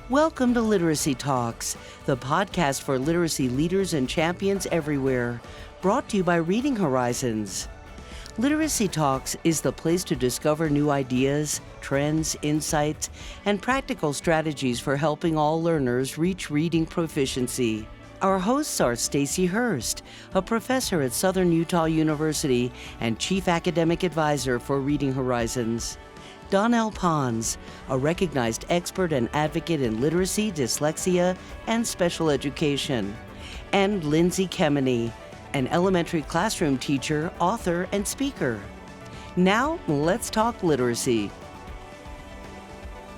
Welcome to Literacy Talks, the podcast for literacy leaders and champions everywhere, brought to you by Reading Horizons. Literacy Talks is the place to discover new ideas, trends, insights, and practical strategies for helping all learners reach reading proficiency. Our hosts are Stacy Hurst, a professor at Southern Utah University and Chief Academic Advisor for Reading Horizons; Donell Pons, a recognized expert and advocate in literacy, dyslexia, and special education; and Lindsay Kemeny, an elementary classroom teacher, author, and speaker. Now, let's talk literacy.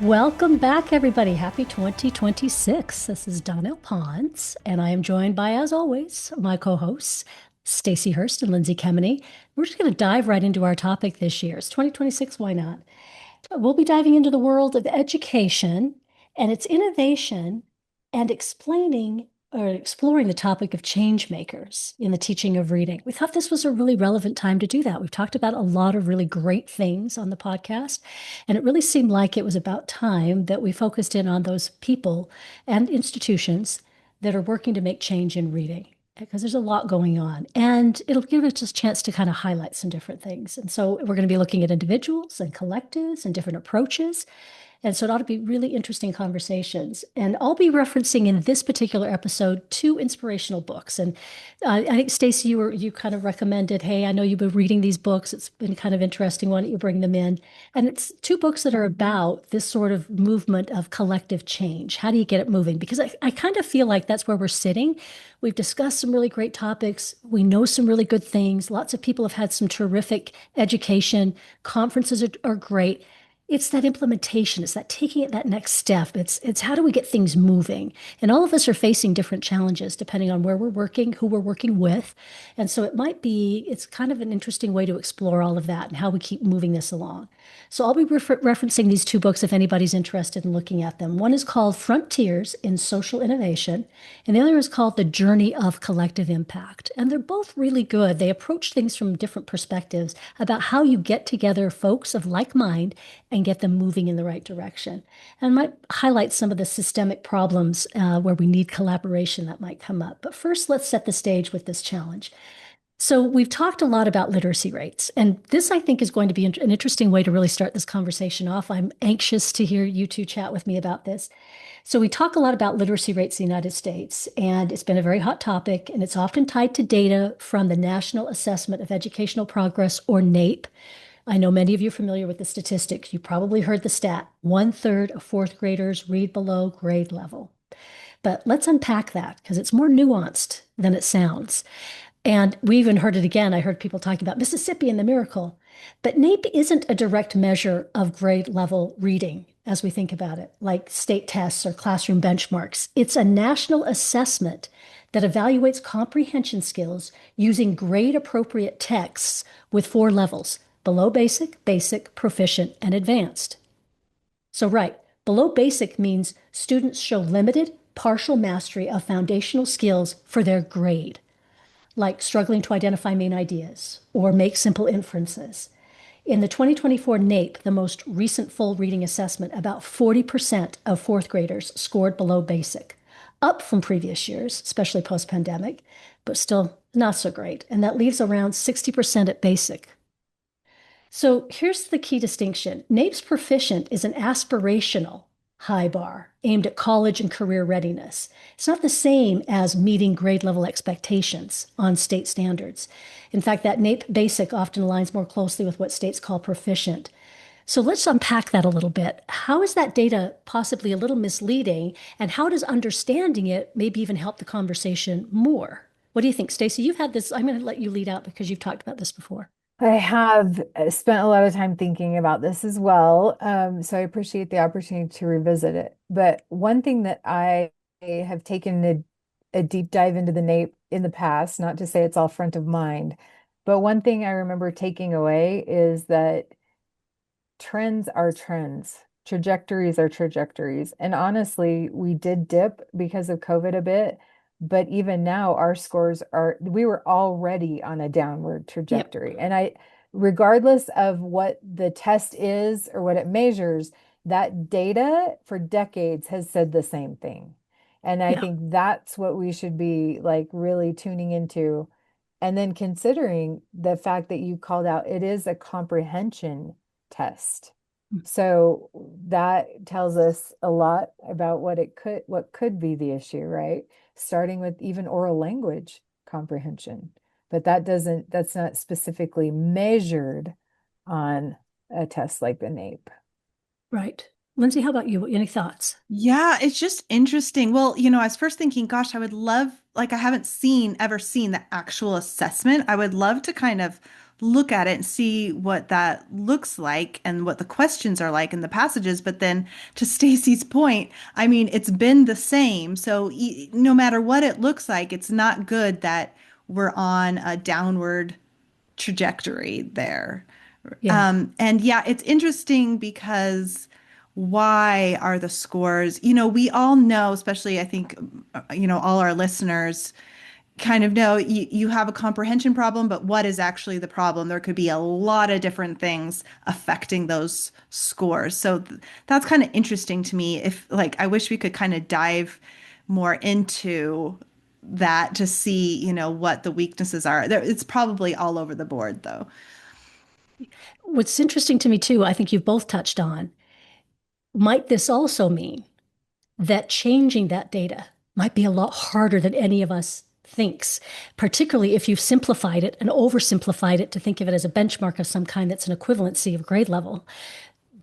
Welcome back, everybody. Happy 2026. This is Donell Pons, and I am joined by, as always, my co-hosts, Stacy Hurst and Lindsay Kemeny. We're just going to dive right into our topic this year. It's 2026, why not? We'll be diving into the world of education and its innovation and exploring the topic of changemakers in the teaching of reading. We thought this was a really relevant time to do that. We've talked about a lot of really great things on the podcast, and it really seemed like it was about time that we focused in on those people and institutions that are working to make change in reading, because there's a lot going on, and it'll give us a chance to kind of highlight some different things. And so we're going to be looking at individuals and collectives and different approaches. And so it ought to be really interesting conversations. And I'll be referencing in this particular episode 2 inspirational books. And I think, Stacy, you kind of recommended, hey, I know you've been reading these books. It's been kind of interesting. Why don't you bring them in? And it's 2 books that are about this sort of movement of collective change. How do you get it moving? Because I kind of feel like that's where we're sitting. We've discussed some really great topics. We know some really good things. Lots of people have had some terrific education. Conferences are great. It's that implementation. It's that taking it that next step. It's how do we get things moving? And all of us are facing different challenges depending on where we're working, who we're working with. And so it's kind of an interesting way to explore all of that and how we keep moving this along. So I'll be referencing these 2 books if anybody's interested in looking at them. One is called Frontiers in Social Innovation, and the other is called The Journey of Collective Impact. And they're both really good. They approach things from different perspectives about how you get together folks of like mind and get them moving in the right direction. And might highlight some of the systemic problems where we need collaboration that might come up. But first, let's set the stage with this challenge. So we've talked a lot about literacy rates, and this, I think, is going to be an interesting way to really start this conversation off. I'm anxious to hear you 2 chat with me about this. So we talk a lot about literacy rates in the United States, and it's been a very hot topic, and it's often tied to data from the National Assessment of Educational Progress, or NAEP. I know many of you are familiar with the statistics. You probably heard the stat: 1/3 of 4th graders read below grade level. But let's unpack that, because it's more nuanced than it sounds. And we even heard it again. I heard people talking about Mississippi and the miracle. But NAEP isn't a direct measure of grade level reading as we think about it, like state tests or classroom benchmarks. It's a national assessment that evaluates comprehension skills using grade appropriate texts with 4 levels: below basic, basic, proficient, and advanced. So right, below basic means students show limited, partial mastery of foundational skills for their grade, like struggling to identify main ideas or make simple inferences. In the 2024 NAEP, the most recent full reading assessment, about 40% of 4th graders scored below basic, up from previous years, especially post-pandemic, but still not so great. And that leaves around 60% at basic. So here's the key distinction. NAEP's proficient is an aspirational high bar aimed at college and career readiness. It's not the same as meeting grade level expectations on state standards. In fact, that NAEP basic often aligns more closely with what states call proficient. So let's unpack that a little bit. How is that data possibly a little misleading, and how does understanding it maybe even help the conversation more? What do you think, Stacy? You've had this. I'm going to let you lead out because you've talked about this before. I have spent a lot of time thinking about this as well. So I appreciate the opportunity to revisit it. But one thing that I have taken a deep dive into the NAEP in the past, not to say it's all front of mind, but one thing I remember taking away is that trends are trends, trajectories are trajectories. And honestly, we did dip because of COVID a bit. But even now, our scores we were already on a downward trajectory. Yep. And regardless of what the test is or what it measures, that data for decades has said the same thing. And I Yeah. think that's what we should be like really tuning into. And then considering the fact that you called out, it is a comprehension test. So that tells us a lot about what could be the issue, right? Starting with even oral language comprehension. But that's not specifically measured on a test like the NAEP. Right. Lindsay, how about you? Any thoughts? Yeah, it's just interesting. Well, I was first thinking, gosh, I would love, like, I haven't ever seen the actual assessment. I would love to kind of look at it and see what that looks like and what the questions are like in the passages. But then to Stacy's point, I mean, it's been the same. So no matter what it looks like, it's not good that we're on a downward trajectory there. Yeah. And yeah, it's interesting because why are the scores? We all know, especially I think, all our listeners kind of know you have a comprehension problem, but what is actually the problem? There could be a lot of different things affecting those scores. So that's kind of interesting to me. If like, I wish we could kind of dive more into that to see, what the weaknesses are. It's probably all over the board though. What's interesting to me too, I think you've both touched on, might this also mean that changing that data might be a lot harder than any of us thinks, particularly if you've simplified it and oversimplified it to think of it as a benchmark of some kind that's an equivalency of grade level,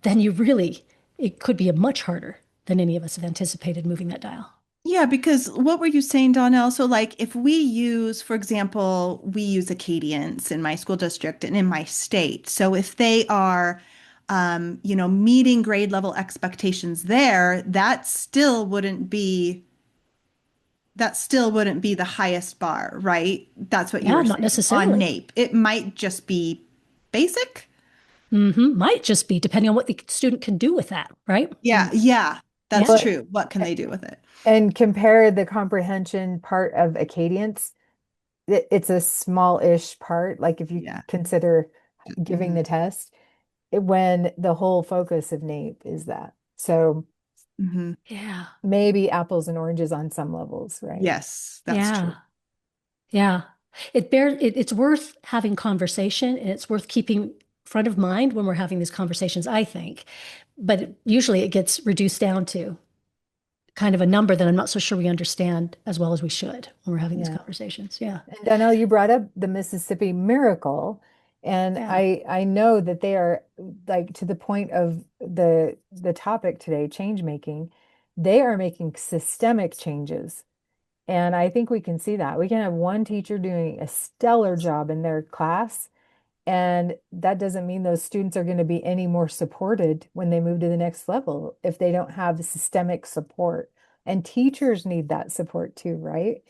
then it could be a much harder than any of us have anticipated moving that dial. Yeah, because what were you saying, Donnell? So, like, if we use, for example, we use Acadians in my school district and in my state. So, if they are, meeting grade level expectations there, that still wouldn't be the highest bar, right? That's what you Yeah, were not saying on necessarily. NAEP. It might just be basic. Might just be depending on what the student can do with that, right? Yeah, yeah, that's Yeah. Well, true. What can they do with it? and compare the comprehension part of Acadience. It's a small-ish part, like if you Yeah. consider giving Mhm. the test, when the whole focus of NAEP is that. So Mhm. Yeah. maybe apples and oranges on some levels, right? Yes, that's Yeah. true. Yeah. It's worth having conversation and it's worth keeping front of mind when we're having these conversations, I think. But usually it gets reduced down to kind of a number that I'm not so sure we understand as well as we should when we're having these Yeah. conversations. Yeah. And Donnell, you brought up the Mississippi Miracle, and Yeah. I know that they are like to the point of the topic today, change making. They are making systemic changes. And I think we can see that. We can have one teacher doing a stellar job in their class, and that doesn't mean those students are going to be any more supported when they move to the next level if they don't have systemic support. And teachers need that support too, right?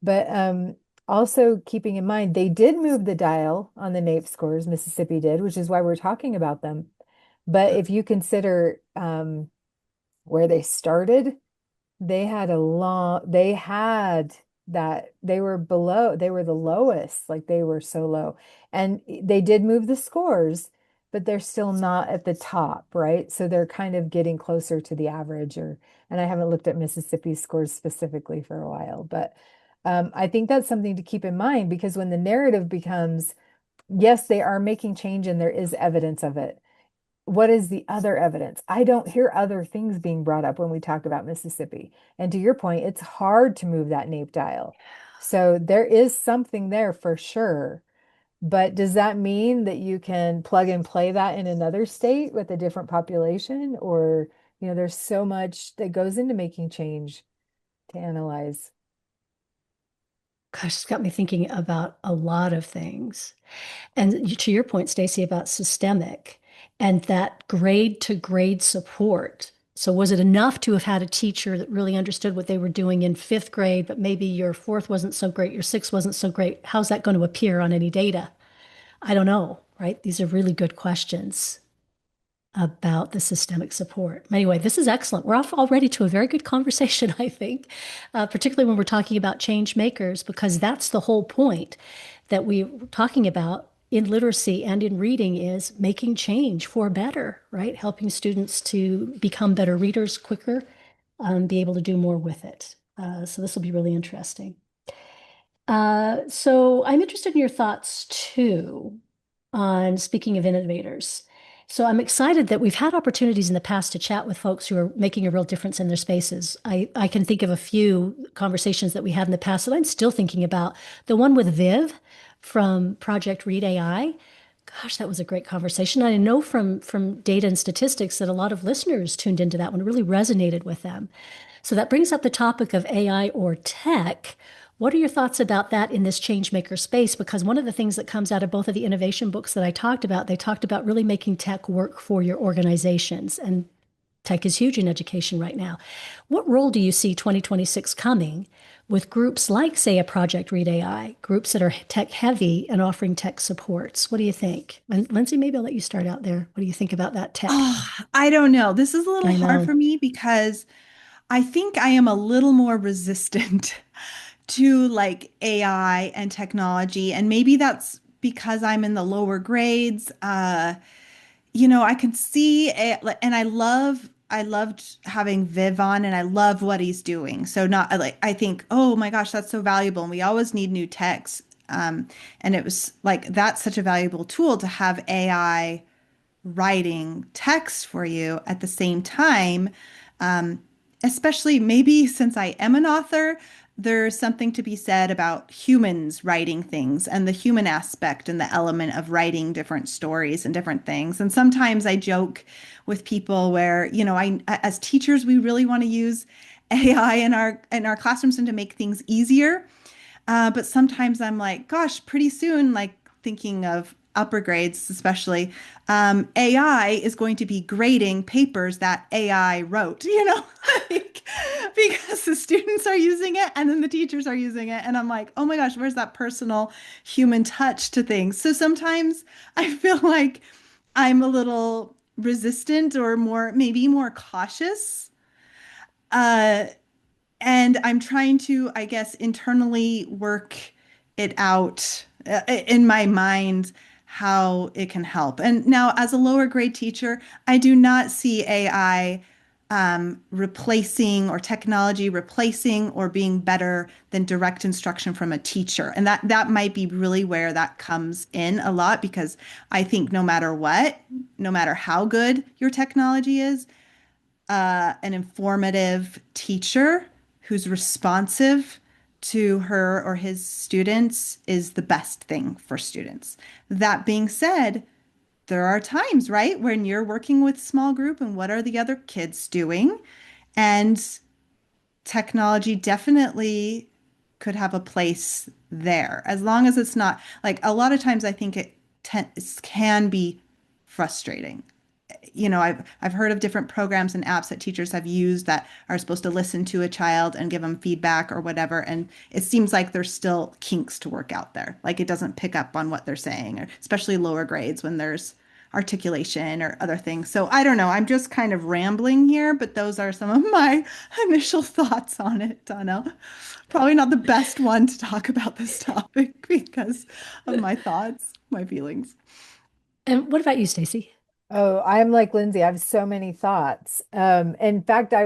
But also keeping in mind, they did move the dial on the NAEP scores, Mississippi did, which is why we're talking about them. But if you consider where they started, they had that they were the lowest, like they were so low. And they did move the scores, but they're still not at the top, right? So they're kind of getting closer to the average and I haven't looked at Mississippi's scores specifically for a while, but I think that's something to keep in mind because when the narrative becomes, yes, they are making change and there is evidence of it, what is the other evidence? I don't hear other things being brought up when we talk about Mississippi. And to your point, it's hard to move that NAEP dial. So there is something there for sure. But does that mean that you can plug and play that in another state with a different population? Or, there's so much that goes into making change to analyze. Gosh, it's got me thinking about a lot of things. And to your point, Stacy, about systemic and that grade to grade support. So was it enough to have had a teacher that really understood what they were doing in fifth grade, but maybe your fourth wasn't so great, your sixth wasn't so great? How's that going to appear on any data? I don't know, right? These are really good questions about the systemic support. Anyway, this is excellent. We're off already to a very good conversation, I think, particularly when we're talking about change makers, because that's the whole point that we're talking about in literacy and in reading is making change for better, right? Helping students to become better readers quicker, be able to do more with it. So this will be really interesting. So I'm interested in your thoughts too on speaking of innovators. So I'm excited that we've had opportunities in the past to chat with folks who are making a real difference in their spaces. I can think of a few conversations that we had in the past that I'm still thinking about. The one with Viv from Project Read AI. Gosh, that was a great conversation. I know from data and statistics that a lot of listeners tuned into that one. It really resonated with them. So that brings up the topic of AI or tech. What are your thoughts about that in this changemaker space? Because one of the things that comes out of both of the innovation books that I talked about, they talked about really making tech work for your organizations. And tech is huge in education right now. What role do you see 2026 coming with groups like, say, a Project Read AI, groups that are tech heavy and offering tech supports? What do you think? And Lindsay, maybe I'll let you start out there. What do you think about that tech? Oh, I don't know. This is a little I hard know. for me because I think I am a little more resistant to like AI and technology. And maybe that's because I'm in the lower grades. I can see it, and I loved having Viv on, and I love what he's doing. So not like I think, oh my gosh, that's so valuable, and we always need new techs. And it was like that's such a valuable tool to have AI writing text for you at the same time. Um, Especially maybe since I am an author, there's something to be said about humans writing things and the human aspect and the element of writing different stories and different things. And sometimes I joke with people where, as teachers, we really want to use AI in our classrooms and to make things easier. But sometimes I'm like, gosh, pretty soon, like thinking of upper grades, especially, AI is going to be grading papers that AI wrote, like, because the students are using it and then the teachers are using it. And I'm like, oh my gosh, where's that personal human touch to things? So sometimes I feel like I'm a little resistant or maybe more cautious. Uh, and I'm trying to, I guess, internally work it out in my mind how it can help. And now, as a lower grade teacher, I do not see AI replacing or technology replacing or being better than direct instruction from a teacher. And that might be really where that comes in a lot because I think no matter what, no matter how good your technology is, an informative teacher who's responsive to her or his students is the best thing for students. That being said, there are times, right, when you're working with small group and what are the other kids doing? And technology definitely could have a place there as long as it's not like a lot of times I think can be frustrating. I've heard of different programs and apps that teachers have used that are supposed to listen to a child and give them feedback or whatever. And it seems like there's still kinks to work out there. Like it doesn't pick up on what they're saying, or especially lower grades when there's articulation or other things. So I don't know. I'm just kind of rambling here, but those are some of my initial thoughts on it, Donna. Probably not the best one to talk about this topic because of my thoughts, my feelings. And what about you, Stacy? Oh, I'm like Lindsay. I have so many thoughts. In fact, I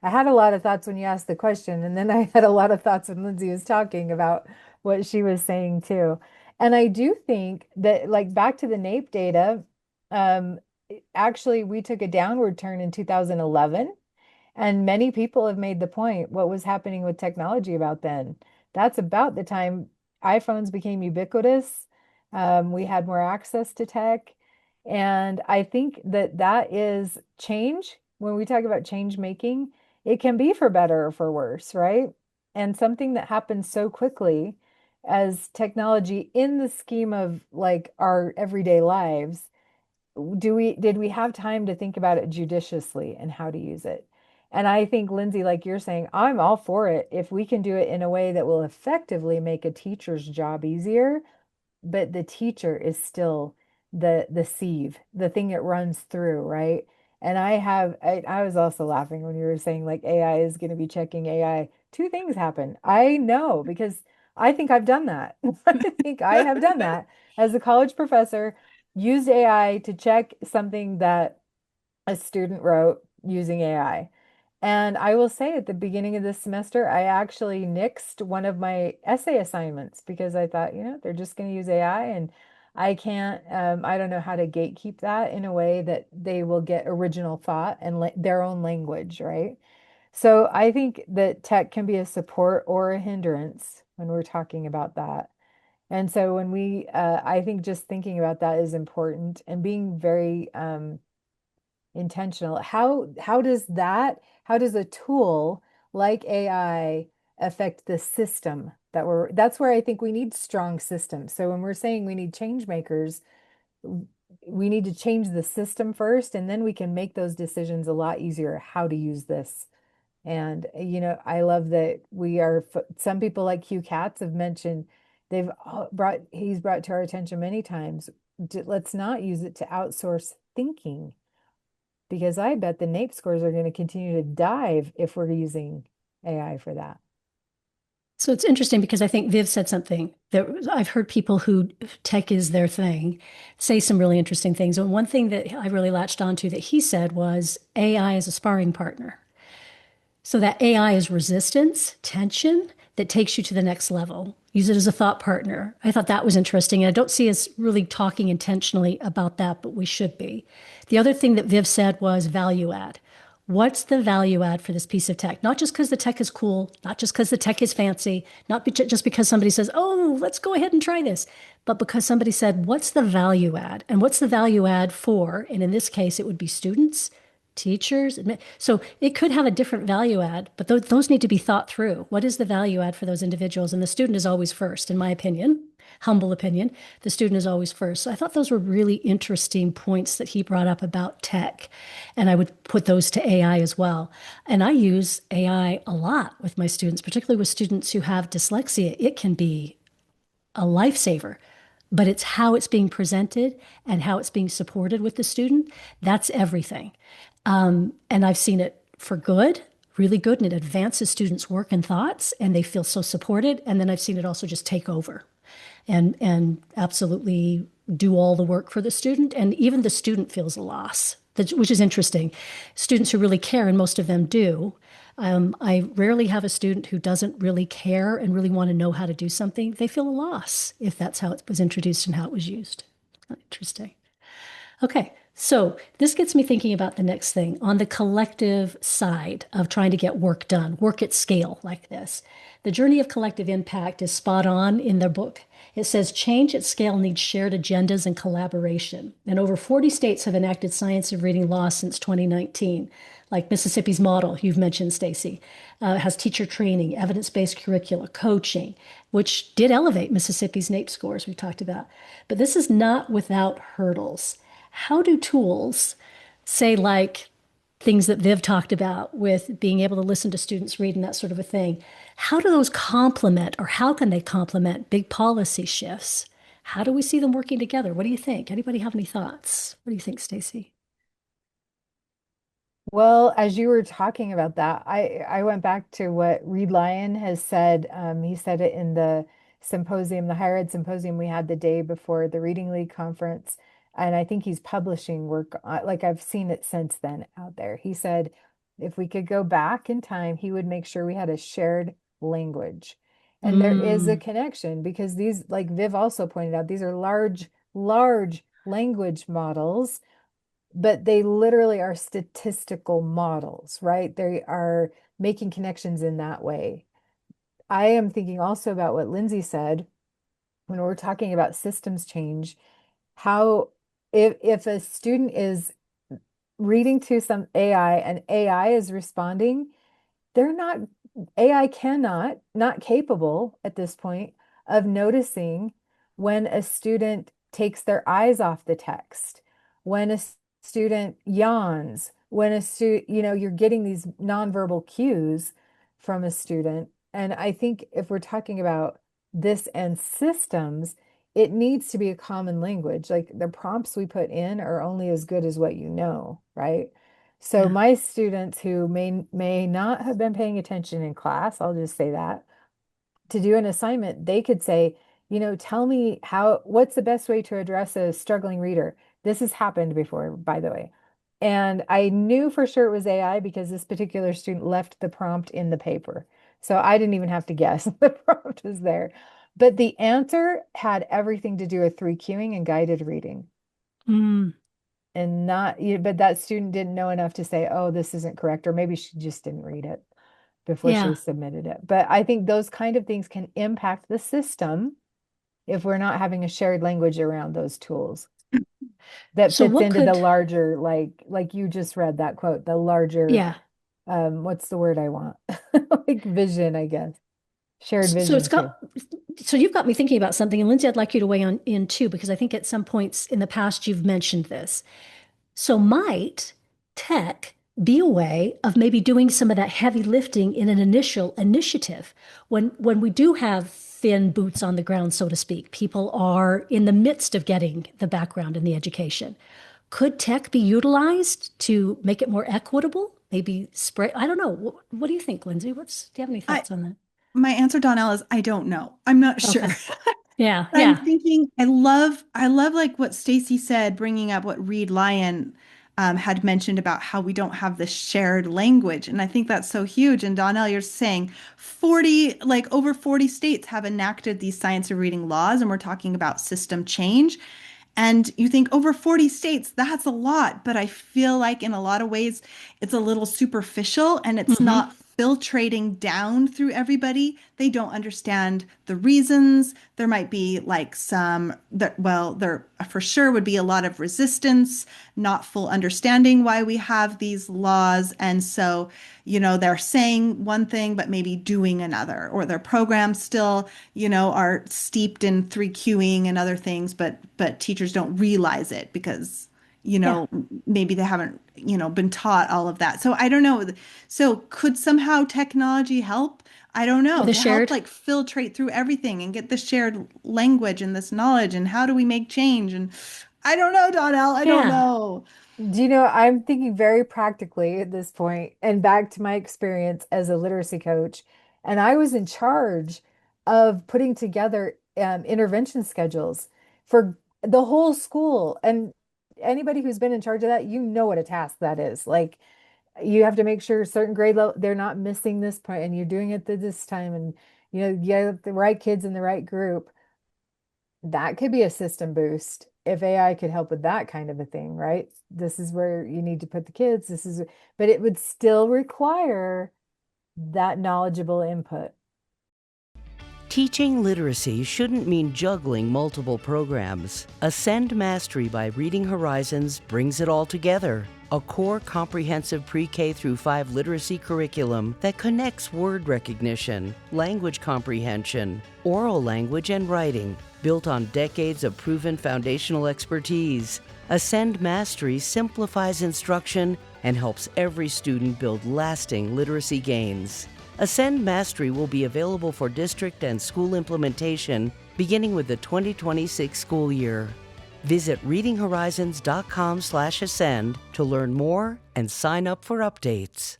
had a lot of thoughts when you asked the question, and then I had a lot of thoughts when Lindsay was talking about what she was saying too. And I do think that, like, back to the NAEP data, actually, we took a downward turn in 2011. And many people have made the point, what was happening with technology about then? That's about the time iPhones became ubiquitous. We had more access to tech. And I think that that is change. When we talk about change making, it can be for better or for worse, right? And something that happens so quickly as technology in the scheme of like our everyday lives, did we have time to think about it judiciously and how to use it? And I think, Lindsay, like you're saying, I'm all for it if we can do it in a way that will effectively make a teacher's job easier, but the teacher is still the sieve, the thing it runs through, right? And I was also laughing when you were saying like AI is going to be checking AI. Two things happen. I know because I think I've done that. I think I have done that as a college professor, used AI to check something that a student wrote using AI. And I will say at the beginning of this semester, I actually nixed one of my essay assignments because I thought, they're just going to use AI and I can't, I don't know how to gatekeep that in a way that they will get original thought and their own language, right? So I think that tech can be a support or a hindrance when we're talking about that. And so when I think just thinking about that is important and being very intentional. How does a tool like AI affect the system that's where I think we need strong systems. So when we're saying we need change makers, we need to change the system first, and then we can make those decisions a lot easier how to use this. And, I love that some people like Hugh Katz have mentioned he's brought to our attention many times, let's not use it to outsource thinking, because I bet the NAEP scores are going to continue to dive if we're using AI for that. So it's interesting because I think Viv said something that I've heard people who tech is their thing say some really interesting things. And one thing that I really latched onto that he said was AI is a sparring partner. So that AI is resistance, tension that takes you to the next level. Use it as a thought partner. I thought that was interesting. And I don't see us really talking intentionally about that, but we should be. The other thing that Viv said was value add. What's the value add for this piece of tech? Not just because the tech is cool, not just because the tech is fancy, not just because somebody says, oh, let's go ahead and try this, but because somebody said, what's the value add? And what's the value add for? And in this case, it would be students, teachers. So it could have a different value add, but those need to be thought through. What is the value add for those individuals? And the student is always first, in my opinion, humble opinion. The student is always first. So I thought those were really interesting points that he brought up about tech. And I would put those to AI as well. And I use AI a lot with my students, particularly with students who have dyslexia. It can be a lifesaver, but it's how it's being presented and how it's being supported with the student. That's everything. And I've seen it for good, really good, and it advances students' work and thoughts, and they feel so supported. And then I've seen it also just take over and absolutely do all the work for the student. And even the student feels a loss, which is interesting. Students who really care, and most of them do. I rarely have a student who doesn't really care and really want to know how to do something. They feel a loss if that's how it was introduced and how it was used. Interesting. Okay, so this gets me thinking about the next thing on the collective side of trying to get work done, work at scale like this. The journey of collective impact is spot on in their book. It says change at scale needs shared agendas and collaboration. And over 40 states have enacted science of reading laws since 2019, like Mississippi's model, you've mentioned, Stacy, has teacher training, evidence-based curricula, coaching, which did elevate Mississippi's NAEP scores we talked about. But this is not without hurdles. How do tools, say like things that Viv talked about with being able to listen to students read and that sort of a thing, how do those complement or how can they complement big policy shifts? How do we see them working together? What do you think? Anybody have any thoughts? What do you think, Stacy? Well, as you were talking about that, I went back to what Reed Lyon has said. He said it in the symposium, the higher ed symposium we had the day before the Reading League conference. And I think he's publishing work, like I've seen it since then out there. He said if we could go back in time, he would make sure we had a shared language. And there is a Mm, connection because these, like Viv also pointed out, these are large, large language models, but they literally are statistical models, right? They are making connections in that way. I am thinking also about what Lindsay said when we're talking about systems change, how if a student is reading to some AI and AI is responding, they're not AI cannot not capable at this point of noticing when a student takes their eyes off the text, when a student yawns, when a student, you're getting these nonverbal cues from a student. And I think if we're talking about this and systems, it needs to be a common language. Like the prompts we put in are only as good as what you know, right? So yeah. my students who may not have been paying attention in class, I'll just say that, to do an assignment, they could say, tell me what's the best way to address a struggling reader? This has happened before, by the way. And I knew for sure it was AI because this particular student left the prompt in the paper. So I didn't even have to guess. The prompt was there. But the answer had everything to do with 3Qing and guided reading. Mm, And but that student didn't know enough to say, oh, this isn't correct, or maybe she just didn't read it before she yeah. submitted it. But I think those kind of things can impact the system if we're not having a shared language around those tools that So fits what into the could, larger, like you just read that quote, the larger, yeah. what's the word I want? Like vision, I guess. Shared So vision too. so you've got me thinking about something, and Lindsay, I'd like you to weigh on in too, because I think at some points in the past you've mentioned this. So might tech be a way of maybe doing some of that heavy lifting in an initial initiative when we do have thin boots on the ground, so to speak, people are in the midst of getting the background in the education. Could tech be utilized to make it more equitable? Maybe spray, I don't know. What do you think, Lindsay? Do you have any I thoughts on that? my answer, Donnell, is I don't know. I'm not sure. Okay. Yeah, I'm yeah. thinking, I love like what Stacy said, bringing up what Reed Lyon had mentioned about how we don't have this shared language. And I think that's so huge. And Donnell, you're saying 40, like over 40 states have enacted these science of reading laws, and we're talking about system change. And you think over 40 states, that's a lot. But I feel like in a lot of ways, it's a little superficial and it's Hmm. not filtrating down through everybody. They don't understand the reasons. There might be like some that, well, there for sure would be a lot of resistance, not full understanding why we have these laws. And so, they're saying one thing, but maybe doing another, or their programs still, are steeped in 3Qing and other things, but teachers don't realize it because, Yeah. maybe they haven't, been taught all of that. So I don't know. So could somehow technology help? I don't know, With a to help shared. like filtrate through everything and get the shared language and this knowledge and how do we make change? And I don't know, Donnell, I don't Yeah. know. Do you know, I'm thinking very practically at this point, and back to my experience as a literacy coach, and I was in charge of putting together intervention schedules for the whole school. And anybody who's been in charge of that, you know what a task that is. Like you have to make sure certain grade level they're not missing this point, and you're doing it at this time, and you have the right kids in the right group. That could be a system boost if AI could help with that kind of a thing, right? This is where you need to put the kids. But it would still require that knowledgeable input. Teaching literacy shouldn't mean juggling multiple programs. Ascend Mastery by Reading Horizons brings it all together. A core comprehensive pre-K through 5 literacy curriculum that connects word recognition, language comprehension, oral language, and writing, built on decades of proven foundational expertise. Ascend Mastery simplifies instruction and helps every student build lasting literacy gains. Ascend Mastery will be available for district and school implementation beginning with the 2026 school year. Visit readinghorizons.com/ascend to learn more and sign up for updates.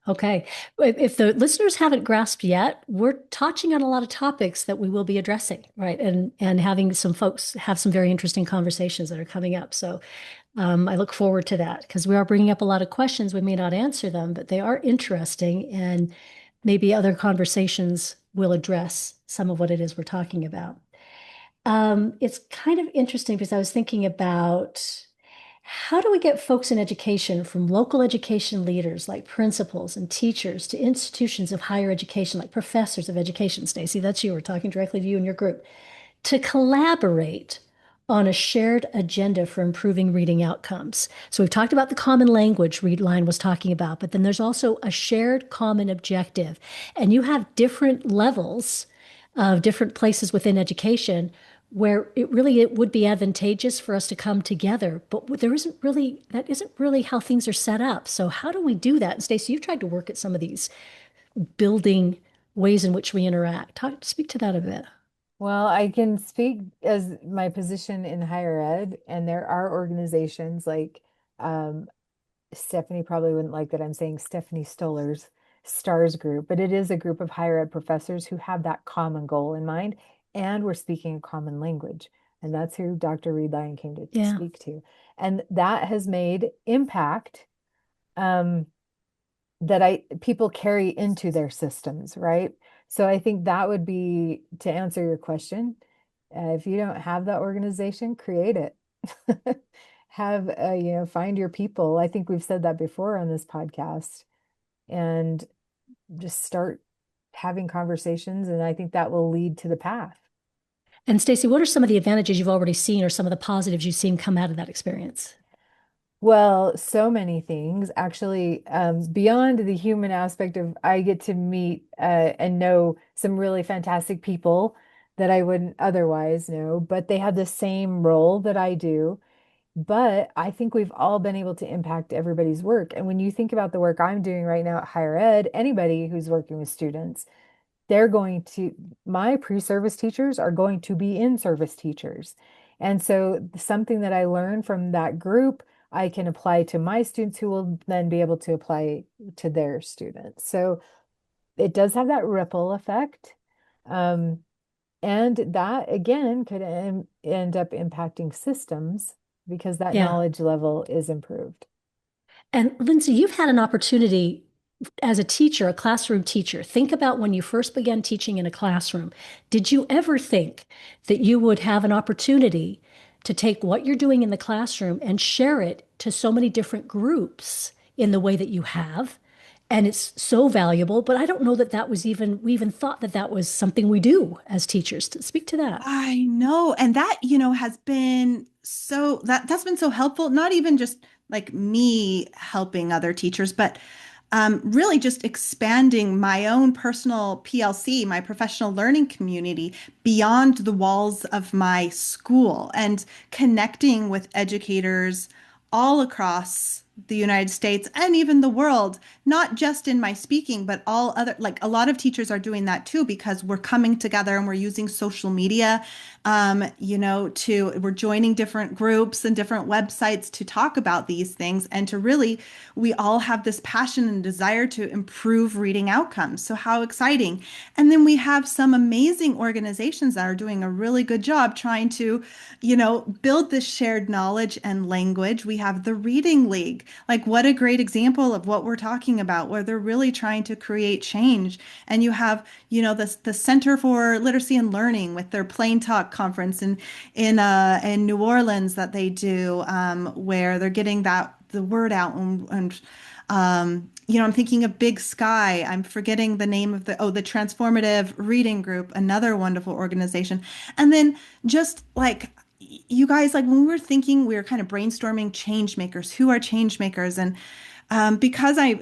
Okay. If the listeners haven't grasped yet, we're touching on a lot of topics that we will be addressing, right? And having some folks have some very interesting conversations that are coming up. So I look forward to that because we are bringing up a lot of questions. We may not answer them, but they are interesting, and maybe other conversations will address some of what it is we're talking about. It's kind of interesting because I was thinking about how do we get folks in education from local education leaders like principals and teachers to institutions of higher education like professors of education, Stacy, that's you, we're talking directly to you and your group, to collaborate on a shared agenda for improving reading outcomes. So we've talked about the common language Reed Line was talking about, but then there's also a shared common objective. And you have different levels of different places within education where it would be advantageous for us to come together, but that isn't really how things are set up. So how do we do that? And Stacey, you've tried to work at some of these building ways in which we interact. Speak to that a bit. Well, I can speak as my position in higher ed, and there are organizations like um, Stephanie probably wouldn't like that I'm saying Stephanie Stoller's, STARS group, but it is a group of higher ed professors who have that common goal in mind, and we're speaking a common language. And that's who Dr. Reed Lyon came to Yeah. speak to. And that has made impact um, that people carry into their systems, right? So I think that would be to answer your question. If you don't have that organization, create it. Have find your people. I think we've said that before on this podcast, and just start having conversations, and I think that will lead to the path. And Stacy, what are some of the advantages you've already seen or some of the positives you've seen come out of that experience? Well, so many things actually, beyond the human aspect of I get to meet and know some really fantastic people that I wouldn't otherwise know, but they have the same role that I do. But I think we've all been able to impact everybody's work. And when you think about the work I'm doing right now at higher ed, anybody who's working with students, they're going to, my pre-service teachers are going to be in-service teachers. And so something that I learned from that group, I can apply to my students who will then be able to apply to their students. So it does have that ripple effect. Um, and that again could end up impacting systems because that Yeah. knowledge level is improved. And Lindsay, you've had an opportunity as a teacher, a classroom teacher. Think about when you first began teaching in a classroom. Did you ever think that you would have an opportunity to take what you're doing in the classroom and share it to so many different groups in the way that you have? And it's so valuable, but I don't know that we even thought that that was something we do as teachers. To speak to that. I know. And that, has been that's been so helpful, not even just like me helping other teachers, but really just expanding my own personal PLC, my professional learning community, beyond the walls of my school and connecting with educators all across the United States and even the world, not just in my speaking, but all other, like a lot of teachers are doing that too, because we're coming together and we're using social media, we're joining different groups and different websites to talk about these things and to really, we all have this passion and desire to improve reading outcomes. So how exciting. And then we have some amazing organizations that are doing a really good job trying to, build this shared knowledge and language. We have the Reading League. Like, what a great example of what we're talking about, where they're really trying to create change. And you have, the Center for Literacy and Learning with their Plain Talk conference in New Orleans that they do, where they're getting the word out I'm thinking of Big Sky. I'm forgetting the name of the Transformative Reading Group, another wonderful organization. And then just like you guys, like when we were thinking, we were kind of brainstorming change makers. Who are change makers? And because I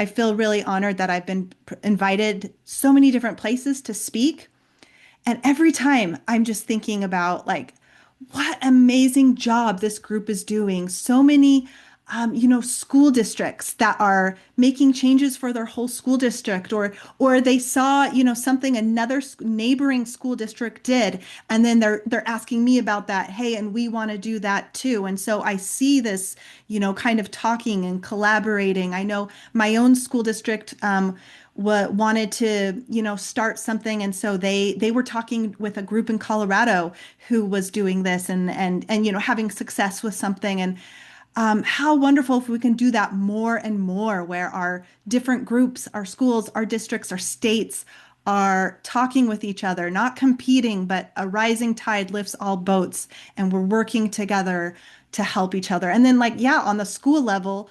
feel really honored that I've been invited so many different places to speak. And every time I'm just thinking about like what amazing job this group is doing. So many, school districts that are making changes for their whole school district, or they saw, something another neighboring school district did, and then they're asking me about that. Hey, and we want to do that too. And so I see this, kind of talking and collaborating. I know my own school district. Wanted to, start something, and so they were talking with a group in Colorado who was doing this and having success with something. And how wonderful if we can do that more and more, where our different groups, our schools, our districts, our states are talking with each other, not competing, but a rising tide lifts all boats, and we're working together to help each other. And then, like, yeah, on the school level,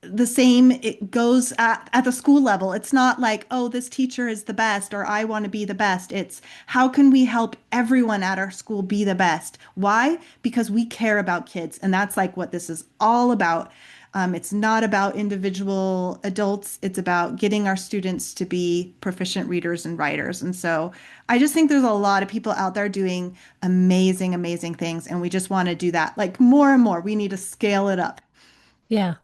the same, it goes at the school level. It's not like, oh, this teacher is the best or I want to be the best. It's how can we help everyone at our school be the best? Why? Because we care about kids. And that's like what this is all about. It's not about individual adults. It's about getting our students to be proficient readers and writers. And so I just think there's a lot of people out there doing amazing, amazing things. And we just want to do that like more and more. We need to scale it up. Yeah.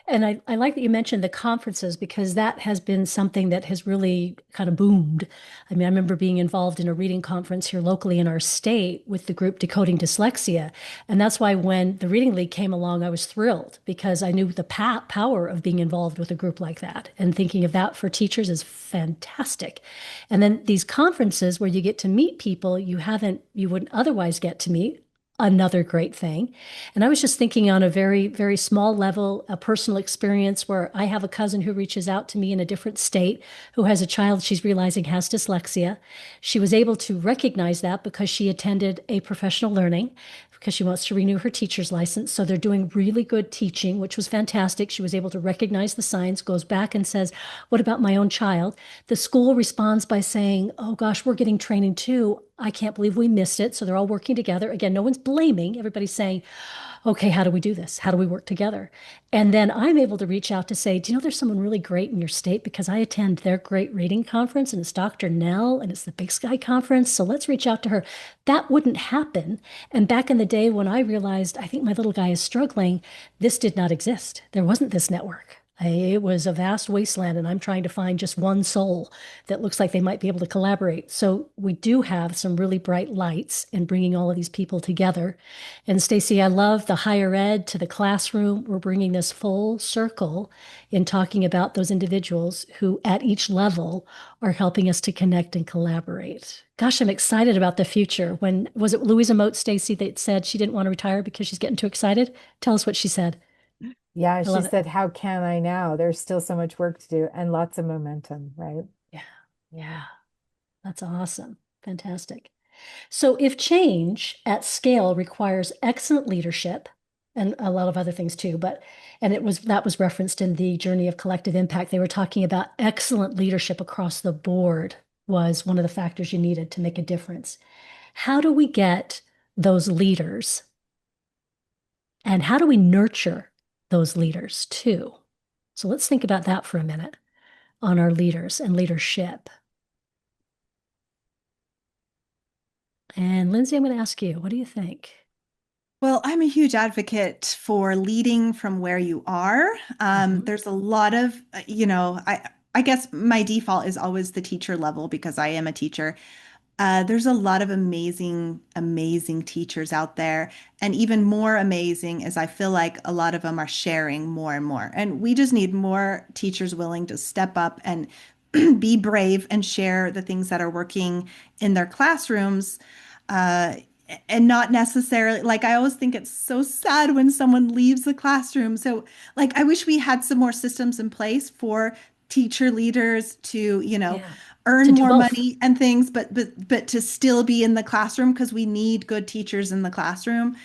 And I like that you mentioned the conferences because that has been something that has really kind of boomed. I mean, I remember being involved in a reading conference here locally in our state with the group Decoding Dyslexia. And that's why when the Reading League came along, I was thrilled because I knew the power of being involved with a group like that. And thinking of that for teachers is fantastic. And then these conferences where you get to meet people you wouldn't otherwise get to meet. Another great thing. And I was just thinking on a very, very small level, a personal experience where I have a cousin who reaches out to me in a different state who has a child she's realizing has dyslexia. She was able to recognize that because she attended a professional learning because she wants to renew her teacher's license. So they're doing really good teaching, which was fantastic. She was able to recognize the signs, goes back and says, "What about my own child?" The school responds by saying, "Oh gosh, we're getting training too. I can't believe we missed it." So they're all working together. Again, no one's blaming. Everybody's saying, "Okay, how do we do this? How do we work together?" And then I'm able to reach out to say, "Do you know there's someone really great in your state? Because I attend their great reading conference and it's Dr. Nell and it's the Big Sky Conference. So let's reach out to her." That wouldn't happen. And back in the day when I realized I think my little guy is struggling, this did not exist. There wasn't this network. It was a vast wasteland, and I'm trying to find just one soul that looks like they might be able to collaborate. So we do have some really bright lights in bringing all of these people together. And Stacy, I love the higher ed to the classroom. We're bringing this full circle in talking about those individuals who, at each level, are helping us to connect and collaborate. Gosh, I'm excited about the future. When was it Louisa Moat, Stacy, that said she didn't want to retire because she's getting too excited? Tell us what she said. Yeah, I she love it. said, how can I now? There's still so much work to do and lots of momentum, right? Yeah, Yeah. yeah, that's awesome. Fantastic. So, if change at scale requires excellent leadership and a lot of other things too, and that was referenced in the journey of collective impact. They were talking about excellent leadership across the board was one of the factors you needed to make a difference. How do we get those leaders and how do we nurture those leaders too? So, let's think about that for a minute on our leaders and leadership. And Lindsay, I'm going to ask you, what do you think? Well, I'm a huge advocate for leading from where you are. Mhm. There's a lot of, I guess my default is always the teacher level because I am a teacher. There's a lot of amazing, amazing teachers out there. And even more amazing is I feel like a lot of them are sharing more and more. And we just need more teachers willing to step up and be brave and share the things that are working in their classrooms. Uh, and not necessarily, like, I always think it's so sad when someone leaves the classroom. So, like, I wish we had some more systems in place for teacher leaders to, Yeah, earn to do more both. money and things, but to still be in the classroom because we need good teachers in the classroom.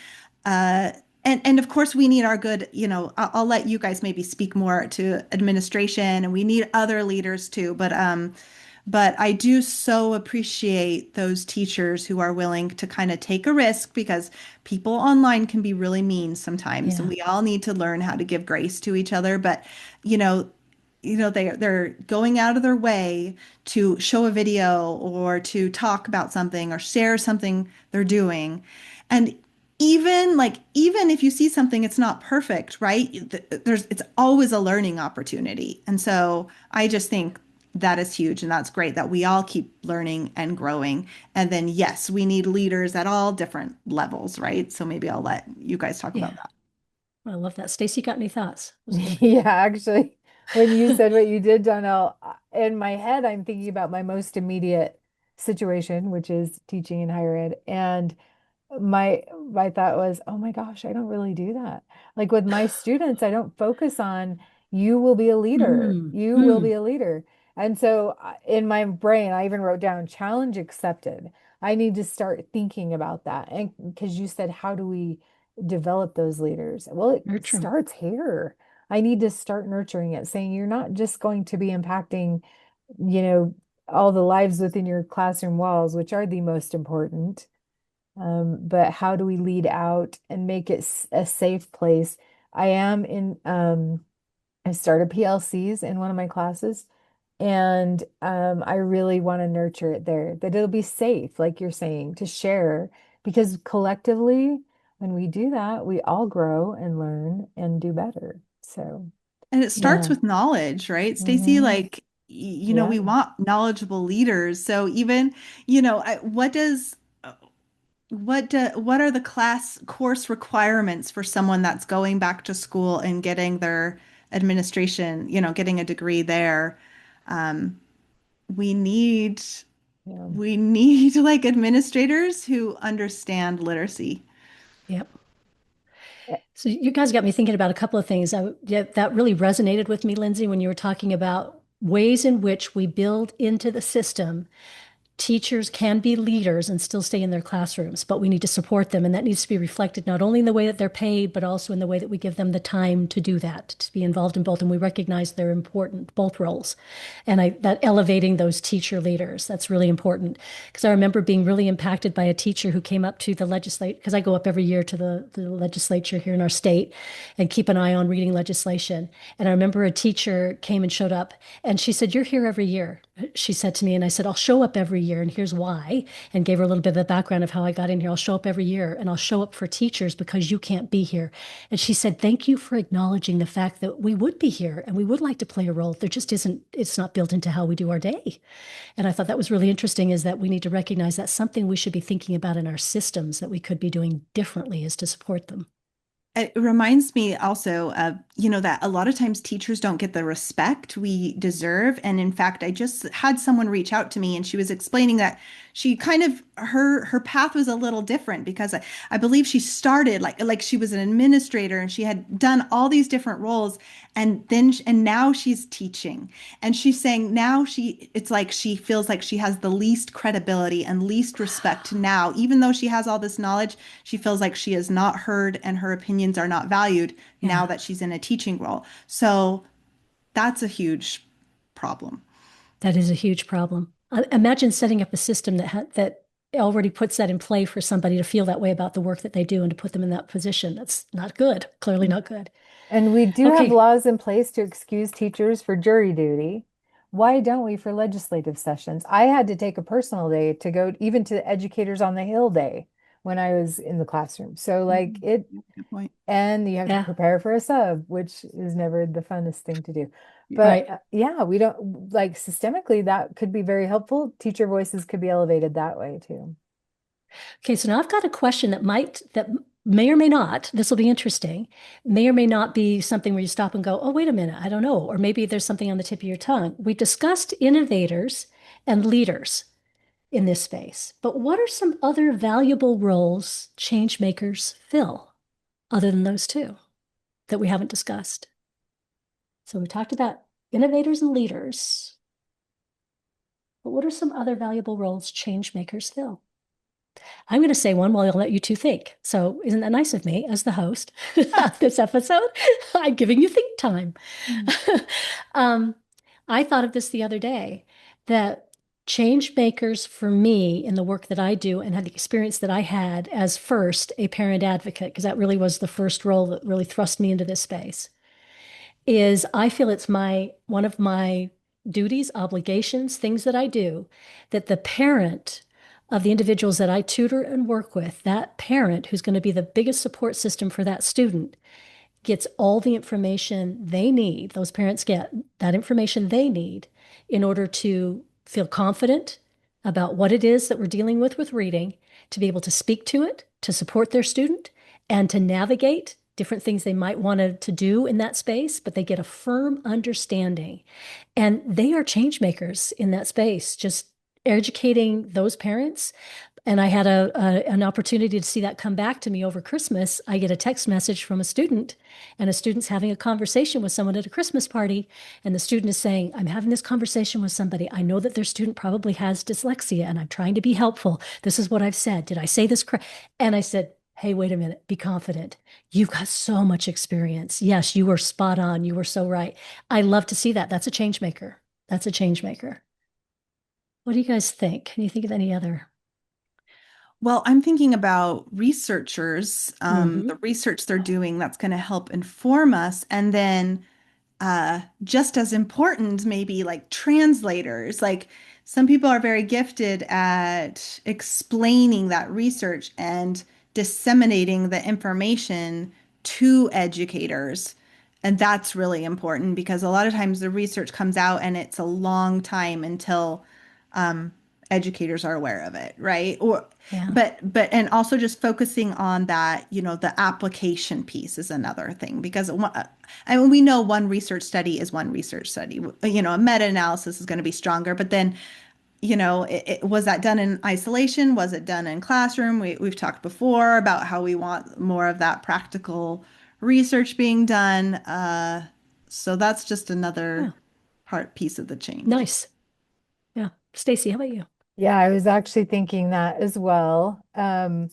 Uh, and of course we need our good, I'll let you guys maybe speak more to administration and we need other leaders too. But I do so appreciate those teachers who are willing to kind of take a risk because people online can be really mean sometimes, and Yeah, we all need to learn how to give grace to each other. But you know, they're going out of their way to show a video or to talk about something or share something they're doing. And even if you see something it's not perfect, right? It's always a learning opportunity. And so I just think that is huge and that's great that we all keep learning and growing. And then yes, we need leaders at all different levels, right? So maybe I'll let you guys talk about yeah. that. I love that. Stacy, got any thoughts? It was good. Yeah, actually, when you said what you did, Donnell, in my head, I'm thinking about my most immediate situation, which is teaching in higher ed. And my thought was, oh my gosh, I don't really do that. Like with my students, I don't focus on you will be a leader. Mm, You will be mm, a leader. And so in my brain, I even wrote down challenge accepted. I need to start thinking about that. And because you said, how do we develop those leaders? Well, it nurture 'em. starts here. I need to start nurturing it, saying you're not just going to be impacting, you know, all the lives within your classroom walls, which are the most important, but how do we lead out and make it a safe place? I am in, I started PLCs in one of my classes, and I really want to nurture it there, that it'll be safe, like you're saying, to share, because collectively, when we do that, we all grow and learn and do better. So, And it starts Yeah. with knowledge, right, Stacy? hmm Like, yeah, we want knowledgeable leaders. So even, what does what are the class course requirements for someone that's going back to school and getting their administration, getting a degree there? Um, we need yeah. we need like administrators who understand literacy. Yep. So you guys got me thinking about a couple of things. Yeah, that really resonated with me, Lindsay, when you were talking about ways in which we build into the system teachers can be leaders and still stay in their classrooms, but we need to support them. And that needs to be reflected not only in the way that they're paid, but also in the way that we give them the time to do that, to be involved in both. And we recognize they're important, both roles. And that elevating those teacher leaders, that's really important. Because I remember being really impacted by a teacher who came up to the legislature, because I go up every year to the legislature here in our state and keep an eye on reading legislation. And I remember a teacher came and showed up and she said, "You're here every year." She said to me, and I said, "I'll show up every year, and here's why," and gave her a little bit of the background of how I got in here. "I'll show up every year, and I'll show up for teachers because you can't be here." And she said, "Thank you for acknowledging the fact that we would be here and we would like to play a role. There just isn't, it's not built into how we do our day." And I thought that was really interesting, is that we need to recognize that's something we should be thinking about in our systems that we could be doing differently, is to support them. It reminds me also of, that a lot of times teachers don't get the respect we deserve. And in fact, I just had someone reach out to me and she was explaining that she kind of her path was a little different because I believe she started like she was an administrator and she had done all these different roles and now she's teaching. And she's saying now it's like she feels like she has the least credibility and least respect now, even though she has all this knowledge, she feels like she is not heard and her opinions are not valued now Yeah, that she's in a teaching role. So that's a huge problem. that is a huge problem. Imagine setting up a system that already puts that in play for somebody to feel that way about the work that they do and to put them in that position. That's not good. Clearly not good. And we do have Okay. laws in place to excuse teachers for jury duty. Why don't we for legislative sessions? I had to take a personal day to go even to Educators on the Hill Day when I was in the classroom. So like Mhm. it, Good point. and you have to Yeah. prepare for a sub, which is never the funnest thing to do. But Right. yeah, we don't like systemically that could be very helpful. Teacher voices could be elevated that way too. Okay. So now I've got a question that may or may not, this will be interesting, may or may not be something where you stop and go, "Oh, wait a minute, I don't know." Or maybe there's something on the tip of your tongue. We discussed innovators and leaders in this space, but what are some other valuable roles change makers fill other than those two that we haven't discussed? So we talked about innovators and leaders, but what are some other valuable roles change makers fill? I'm going to say one while I'll let you two think. So isn't that nice of me as the host of this episode? I'm giving you think time. Mm. um, I thought of this the other day, that change makers for me in the work that I do and had the experience that I had as first a parent advocate, because that really was the first role that really thrust me into this space, is I feel it's one of my duties, obligations, things that I do, that the parent of the individuals that I tutor and work with, that parent who's going to be the biggest support system for that student, gets all the information they need. Those parents get that information they need in order to feel confident about what it is that we're dealing with reading, to be able to speak to it, to support their student, and to navigate different things they might want to do in that space, but they get a firm understanding. And they are change makers in that space, just educating those parents. And I had an opportunity to see that come back to me over Christmas. I get a text message from a student, and a student's having a conversation with someone at a Christmas party. And the student is saying, "I'm having this conversation with somebody. I know that their student probably has dyslexia, and I'm trying to be helpful. This is what I've said. Did I say this correct?" And I said, "Hey, wait a minute. Be confident. You've got so much experience. Yes, you were spot on. You were so right." I love to see that. That's a change maker. That's a change maker. What do you guys think? Can you think of any other? Well, I'm thinking about researchers, Hmm. the research they're doing that's going to help inform us. And then just as important, maybe like translators. Like some people are very gifted at explaining that research and disseminating the information to educators. And that's really important because a lot of times the research comes out and it's a long time until um, educators are aware of it, right? Or Yeah. and also just focusing on that, the application piece is another thing because I mean, we know one research study is one research study. A meta-analysis is going to be stronger, but then was that done in isolation? Was it done in classroom? We've talked before about how we want more of that practical research being done. So that's just Yeah. another piece of the change. Nice. Yeah. Stacy, how about you? Yeah, I was actually thinking that as well. And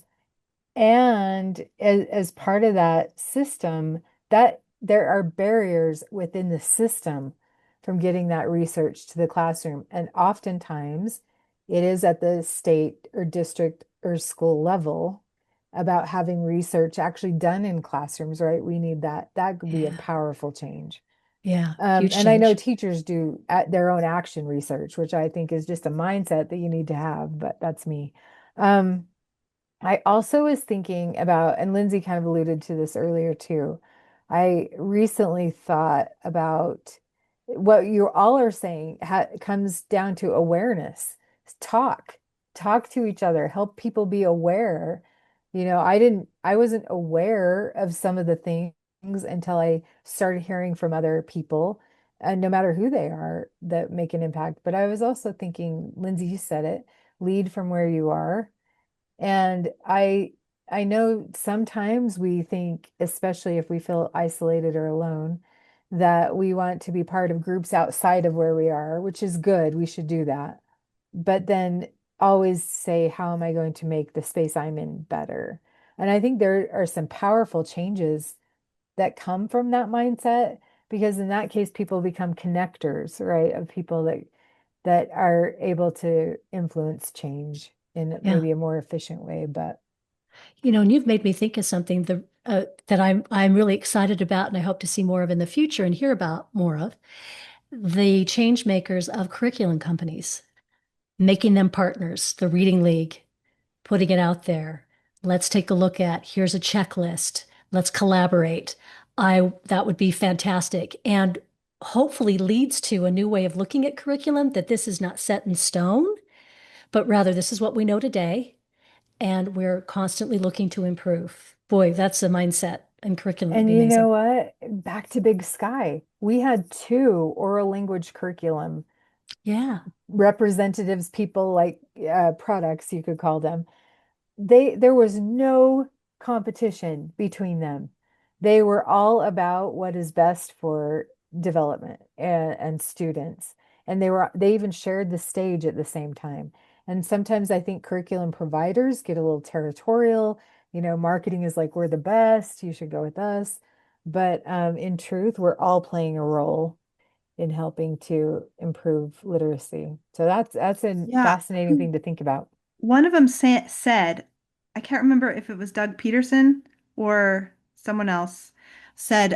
as part of that system, that there are barriers within the system from getting that research to the classroom. And oftentimes it is at the state or district or school level about having research actually done in classrooms, right? We need that. That could be a Yeah. powerful change. Yeah. Huge And I know change. teachers do at their own action research, which I think is just a mindset that you need to have, but that's me. Um, I also was thinking about, and Lindsay kind of alluded to this earlier too. I recently thought about what you all are saying comes down to awareness. Talk, talk to each other, help people be aware. I wasn't aware of some of the things until I started hearing from other people, and no matter who they are, that make an impact. But I was also thinking, Lindsay, you said it, lead from where you are. And I know sometimes we think, especially if we feel isolated or alone, that we want to be part of groups outside of where we are, which is good. We should do that. But then always say, how am I going to make the space I'm in better? And I think there are some powerful changes that come from that mindset, because in that case, people become connectors, right? Of people that are able to influence change in Yeah. maybe a more efficient way. But And you've made me think of something that I'm really excited about, and I hope to see more of in the future and hear about more of the change makers of curriculum companies, making them partners, the Reading League, putting it out there. Let's take a look at, here's a checklist. Let's collaborate. That would be fantastic. And hopefully leads to a new way of looking at curriculum, that this is not set in stone, but rather this is what we know today, and we're constantly looking to improve. Boy, that's a mindset, and curriculum would and be you know amazing. what? Back to Big Sky. We had two oral language curriculum Yeah, representatives, people like products, you could call them. There was no competition between them. They were all about what is best for development and students. And they even shared the stage at the same time. And sometimes I think curriculum providers get a little territorial. Marketing is like, we're the best, you should go with us. But in truth, we're all playing a role in helping to improve literacy. So that's a Yeah. fascinating thing to think about. One of them said, I can't remember if it was Doug Peterson or someone else, said,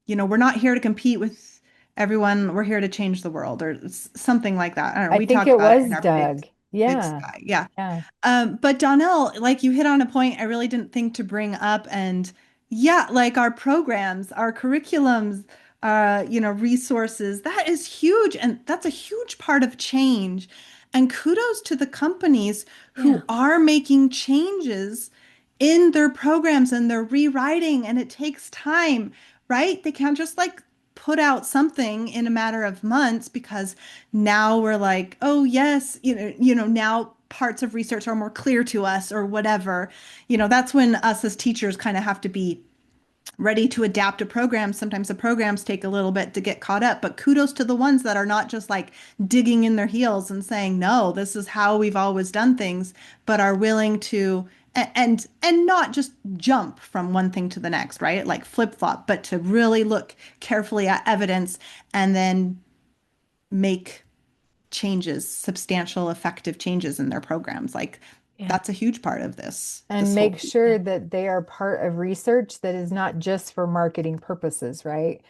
we're not here to compete with everyone. We're here to change the world, or something like that. I don't know. I We think talked it about it was in our Doug. big Yeah. sky. Yeah. Yeah. But Donnell, like you hit on a point I really didn't think to bring up. And yeah, like our programs, our curriculums, resources, that is huge. And that's a huge part of change. And kudos to the companies yeah, who are making changes in their programs and they're rewriting, and it takes time, right? They can't just like put out something in a matter of months because now we're like, oh yes, now parts of research are more clear to us or whatever. That's when us as teachers kind of have to be ready to adapt a program. Sometimes the programs take a little bit to get caught up, but kudos to the ones that are not just like digging in their heels and saying, no, this is how we've always done things, but are willing to and not just jump from one thing to the next, right? Like flip-flop, but to really look carefully at evidence and then make changes, substantial, effective changes in their programs. Like yeah, that's a huge part of this And whole make piece. sure that they are part of research that is not just for marketing purposes, right?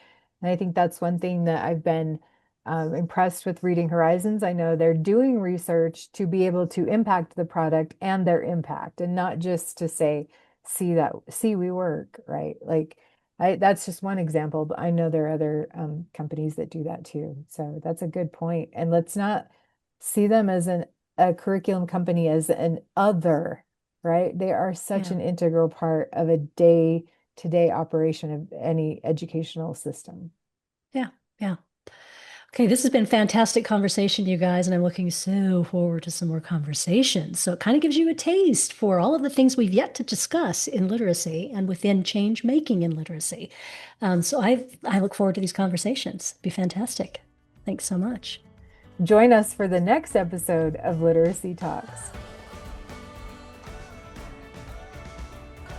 And I think that's one thing that I've been impressed with Reading Horizons. I know they're doing research to be able to impact the product and their impact, and not just to say, see we work, right? Like That's just one example, but I know there are other companies that do that too. So that's a good point. And let's not see them as a curriculum company as an other, right? They are such Yeah. an integral part of a day-to-day operation of any educational system. Yeah. Yeah. Okay, this has been fantastic conversation, you guys, and I'm looking so forward to some more conversations. So it kind of gives you a taste for all of the things we've yet to discuss in literacy and within change making in literacy. So I look forward to these conversations. It'd be fantastic. Thanks so much. Join us for the next episode of Literacy Talks.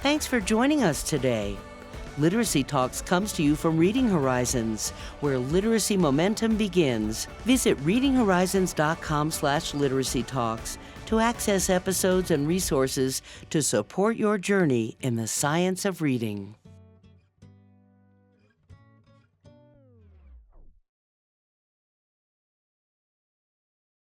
Thanks for joining us today. Literacy Talks comes to you from Reading Horizons, where literacy momentum begins. Visit readinghorizons.com/literacy talks to access episodes and resources to support your journey in the science of reading.